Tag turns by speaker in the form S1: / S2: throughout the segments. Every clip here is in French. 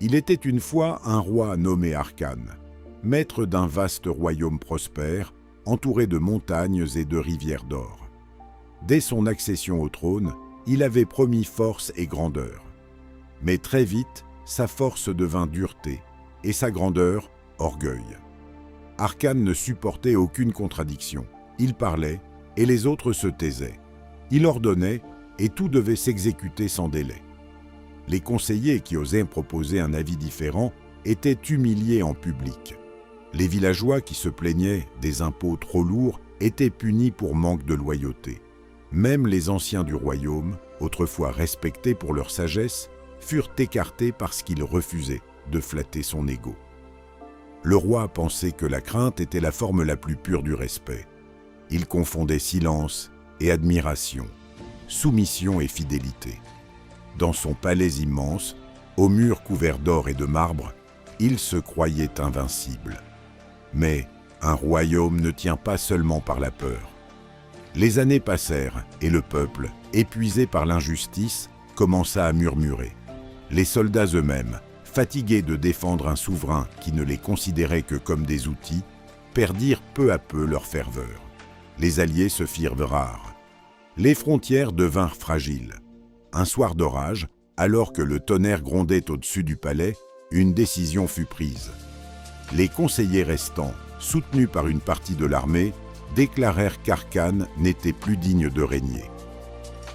S1: Il était une fois un roi nommé Arkane, maître d'un vaste royaume prospère, entouré de montagnes et de rivières d'or. Dès son accession au trône, il avait promis force et grandeur. Mais très vite, sa force devint dureté, et sa grandeur, orgueil. Arkane ne supportait aucune contradiction. Il parlait, et les autres se taisaient. Il ordonnait, et tout devait s'exécuter sans délai. Les conseillers qui osaient proposer un avis différent étaient humiliés en public. Les villageois qui se plaignaient des impôts trop lourds étaient punis pour manque de loyauté. Même les anciens du royaume, autrefois respectés pour leur sagesse, furent écartés parce qu'ils refusaient de flatter son ego. Le roi pensait que la crainte était la forme la plus pure du respect. Il confondait silence et admiration, soumission et fidélité. Dans son palais immense, aux murs couverts d'or et de marbre, il se croyait invincible. Mais un royaume ne tient pas seulement par la peur. Les années passèrent et le peuple, épuisé par l'injustice, commença à murmurer. Les soldats eux-mêmes, fatigués de défendre un souverain qui ne les considérait que comme des outils, perdirent peu à peu leur ferveur. Les alliés se firent rares. Les frontières devinrent fragiles. Un soir d'orage, alors que le tonnerre grondait au-dessus du palais, une décision fut prise. Les conseillers restants, soutenus par une partie de l'armée, déclarèrent qu'Arkane n'était plus digne de régner.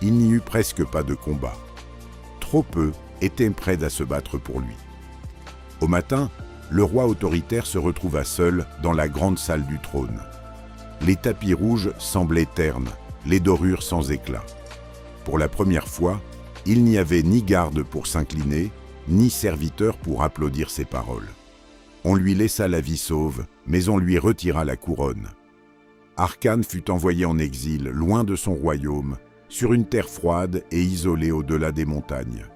S1: Il n'y eut presque pas de combat. Trop peu étaient prêts à se battre pour lui. Au matin, le roi autoritaire se retrouva seul dans la grande salle du trône. Les tapis rouges semblaient ternes, les dorures sans éclat. Pour la première fois, il n'y avait ni garde pour s'incliner, ni serviteur pour applaudir ses paroles. On lui laissa la vie sauve, mais on lui retira la couronne. Arkane fut envoyé en exil, loin de son royaume, sur une terre froide et isolée au-delà des montagnes.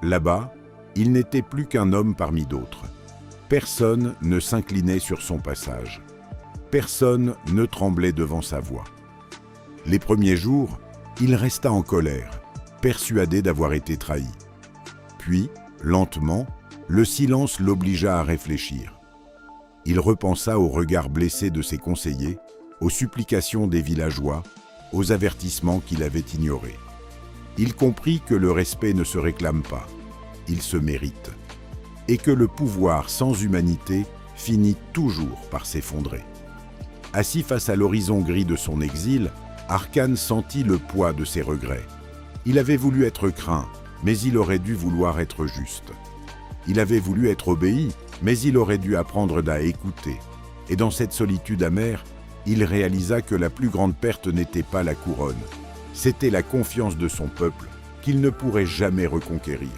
S1: Là-bas, il n'était plus qu'un homme parmi d'autres. Personne ne s'inclinait sur son passage. Personne ne tremblait devant sa voix. Les premiers jours, il resta en colère, persuadé d'avoir été trahi. Puis, lentement, le silence l'obligea à réfléchir. Il repensa aux regards blessés de ses conseillers, aux supplications des villageois, aux avertissements qu'il avait ignorés. Il comprit que le respect ne se réclame pas, il se mérite, et que le pouvoir sans humanité finit toujours par s'effondrer. Assis face à l'horizon gris de son exil, Arkane sentit le poids de ses regrets. Il avait voulu être craint, mais il aurait dû vouloir être juste. Il avait voulu être obéi, mais il aurait dû apprendre à écouter. Et dans cette solitude amère, il réalisa que la plus grande perte n'était pas la couronne, c'était la confiance de son peuple qu'il ne pourrait jamais reconquérir.